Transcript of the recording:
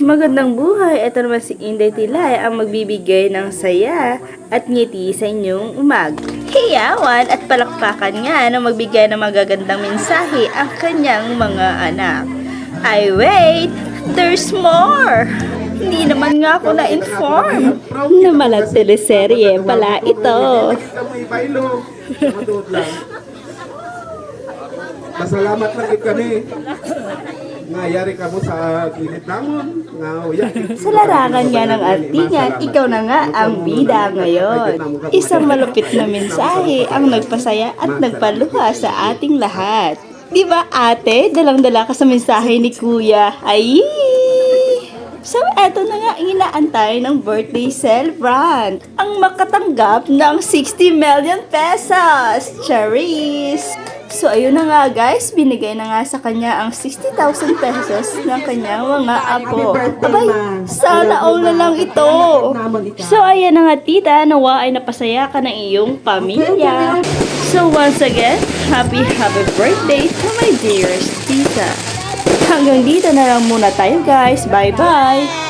Magandang buhay! Ito naman si Inday Tilay ang magbibigay ng saya at ngiti sa inyong umaga. Hiyawan at palakpakan nga na magbigay ng magagandang mensahe ang kanyang mga anak. Ay wait! There's more! Hindi naman nga ako na-inform na mala teleserye pala ito. Masalamat lang kami. Ngayari ka mo sa gilid namon. Sa larangan nga ng artingan, ikaw na nga ang bida ngayon. Isang malupit na mensahe ang nagpasaya at nagpaluha sa ating lahat. Di ba ate, dalang-dala ka sa mensahe ni kuya? Ay! So, eto na nga inaantay ng birthday celebrant. Ang makatanggap ng 60 million pesos. Charis! So, ayun na nga guys, binigay na nga sa kanya ang 60,000 pesos ng kanyang mga apo. Abay, sana all na lang ito. So, ayan na nga tita, nawa ay napasaya ka ng iyong pamilya. So, once again, happy birthday to my dearest tita. Hanggang dito na lang muna tayo guys. Bye-bye!